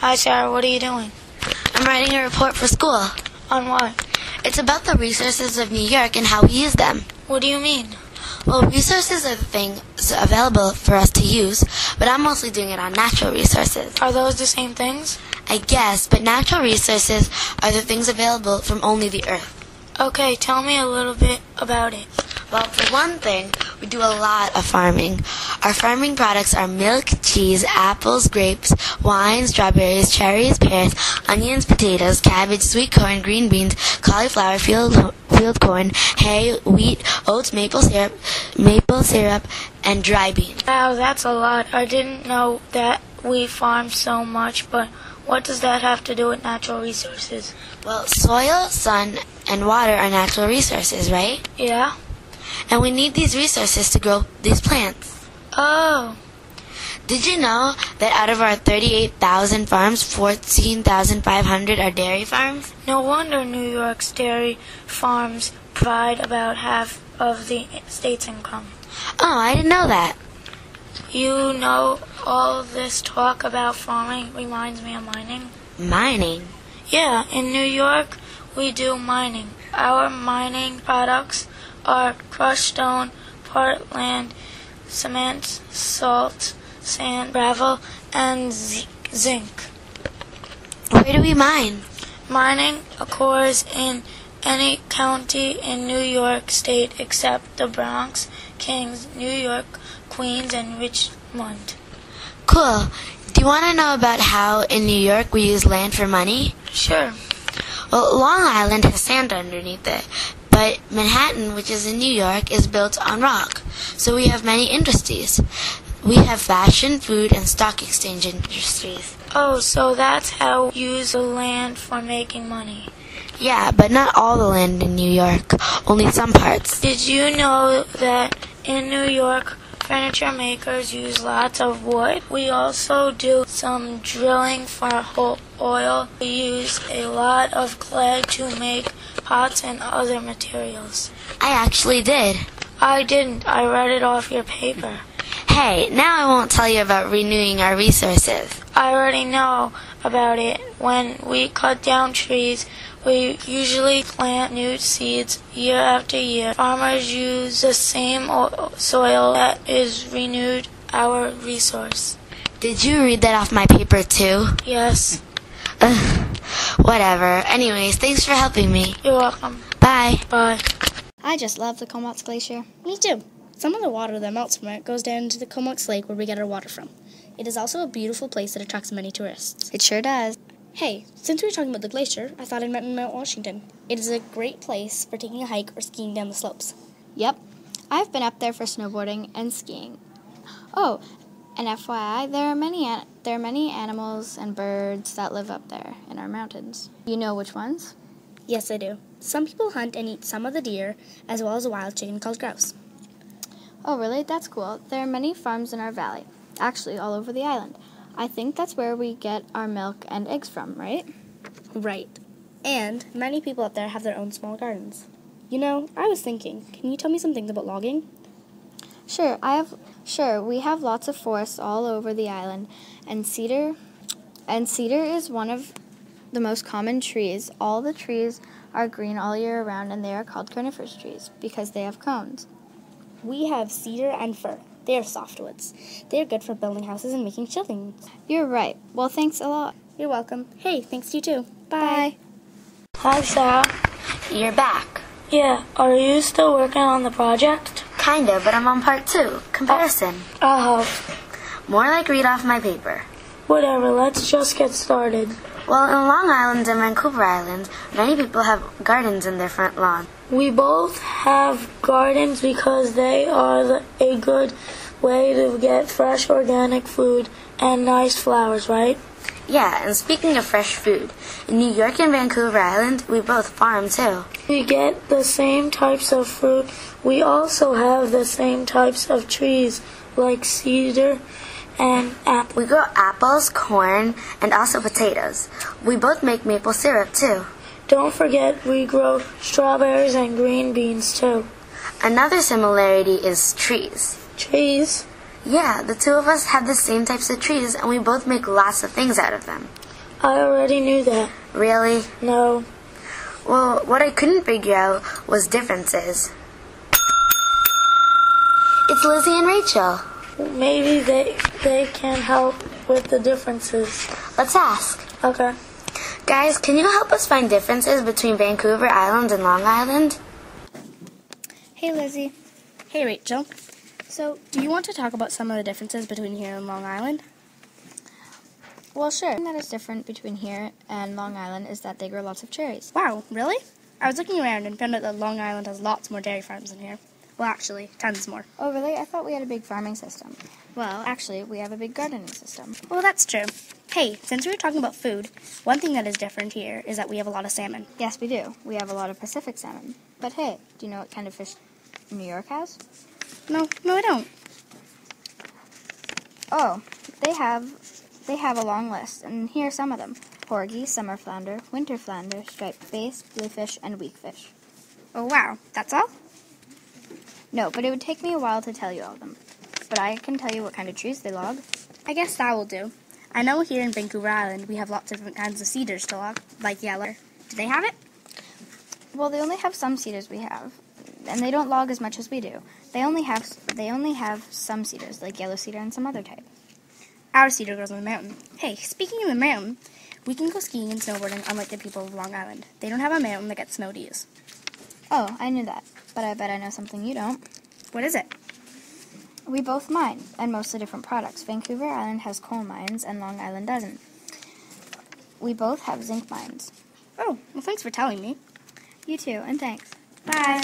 Hi, Sarah. What are you doing? I'm writing a report for school. On what? It's about the resources of New York and how we use them. What do you mean? Well, resources are the things available for us to use, but I'm mostly doing it on natural resources. Are those the same things? I guess, but natural resources are the things available from only the earth. Okay, tell me a little bit about it. Well, for one thing, we do a lot of farming. Our farming products are milk, cheese, apples, grapes, wine, strawberries, cherries, pears, onions, potatoes, cabbage, sweet corn, green beans, cauliflower, field corn, hay, wheat, oats, maple syrup, and dry beans. Wow, that's a lot. I didn't know that we farm so much, but what does that have to do with natural resources? Well, soil, sun, and water are natural resources, right? Yeah? And we need these resources to grow these plants. Oh. Did you know that out of our 38,000 farms, 14,500 are dairy farms? No wonder New York's dairy farms provide about half of the state's income. Oh, I didn't know that. You know, all this talk about farming reminds me of mining. Mining? Yeah, in New York, we do mining. Our mining products are crushed stone, Portland, cement, salt, sand, gravel, and zinc. Where do we mine? Mining occurs in any county in New York State except the Bronx, Kings, New York, Queens, and Richmond. Cool. Do you want to know about how in New York we use land for money? Sure. Well, Long Island has sand underneath it, but Manhattan, which is in New York, is built on rock. So we have many industries. We have fashion, food, and stock exchange industries. Oh, so that's how you use the land for making money. Yeah, but not all the land in New York, only some parts. Did you know that in New York, furniture makers use lots of wood? We also do some drilling for oil. We use a lot of clay to make pots and other materials. I actually did. I didn't. I read it off your paper. Hey, now I won't tell you about renewing our resources. I already know about it. When we cut down trees, we usually plant new seeds year after year. Farmers use the same soil that is renewed, our resource. Did you read that off my paper too? Yes. Whatever. Anyways, thanks for helping me. You're welcome. Bye. Bye. I just love the Comox Glacier. Me too. Some of the water that melts from it goes down into the Comox Lake where we get our water from. It is also a beautiful place that attracts many tourists. It sure does. Hey, since we were talking about the glacier, I thought I'd mention Mount Washington. It is a great place for taking a hike or skiing down the slopes. Yep. I've been up there for snowboarding and skiing. Oh, and FYI, there are many animals and birds that live up there in our mountains. You know which ones? Yes, I do. Some people hunt and eat some of the deer, as well as a wild chicken called grouse. Oh, really? That's cool. There are many farms in our valley. Actually, all over the island. I think that's where we get our milk and eggs from, right? Right. And many people up there have their own small gardens. You know, I was thinking, can you tell me some things about logging? Sure, we have lots of forests all over the island, and cedar is one of the most common trees. All the trees are green all year round, and they are called coniferous trees because they have cones. We have cedar and fir. They are softwoods. They are good for building houses and making shelvings. You're right. Well, thanks a lot. You're welcome. Hey, thanks to you too. Bye. Hi, Sarah. You're back. Yeah, are you still working on the project? Kinda, but I'm on part 2. Comparison. I'll help. More like read off my paper. Whatever, let's just get started. Well, in Long Island and Vancouver Island, many people have gardens in their front lawn. We both have gardens because they are a good way to get fresh organic food and nice flowers, right? Yeah, and speaking of fresh food, in New York and Vancouver Island, we both farm too. We get the same types of fruit. We also have the same types of trees, like cedar and apple. We grow apples, corn, and also potatoes. We both make maple syrup too. Don't forget we grow strawberries and green beans too. Another similarity is trees. Trees? Yeah, the two of us have the same types of trees, and we both make lots of things out of them. I already knew that. Really? No. Well, what I couldn't figure out was differences. It's Lizzie and Rachel. Maybe they can help with the differences. Let's ask. Okay. Guys, can you help us find differences between Vancouver Island and Long Island? Hey, Lizzie. Hey, Rachel. So, do you want to talk about some of the differences between here and Long Island? Well, sure. The thing that is different between here and Long Island is that they grow lots of cherries. Wow, really? I was looking around and found out that Long Island has lots more dairy farms than here. Well, actually, tons more. Oh, really? I thought we had a big farming system. Well, actually, we have a big gardening system. Well, that's true. Hey, since we were talking about food, one thing that is different here is that we have a lot of salmon. Yes, we do. We have a lot of Pacific salmon. But hey, do you know what kind of fish New York has? No, I don't. Oh, they have a long list, and here are some of them. Porgy, summer flounder, winter flounder, striped bass, bluefish, and weakfish. Oh, wow. That's all? No, but it would take me a while to tell you all of them. But I can tell you what kind of trees they log. I guess that will do. I know here in Vancouver Island we have lots of different kinds of cedars to log, like yellow. Do they have it? Well, they only have some cedars we have, and they don't log as much as we do. They only have some cedars, like yellow cedar and some other type. Our cedar grows on the mountain. Hey, speaking of the mountain, we can go skiing and snowboarding unlike the people of Long Island. They don't have a mountain that gets snow to use. Oh, I knew that, but I bet I know something you don't. What is it? We both mine, and mostly different products. Vancouver Island has coal mines, and Long Island doesn't. We both have zinc mines. Oh, well, thanks for telling me. You too, and thanks. Bye.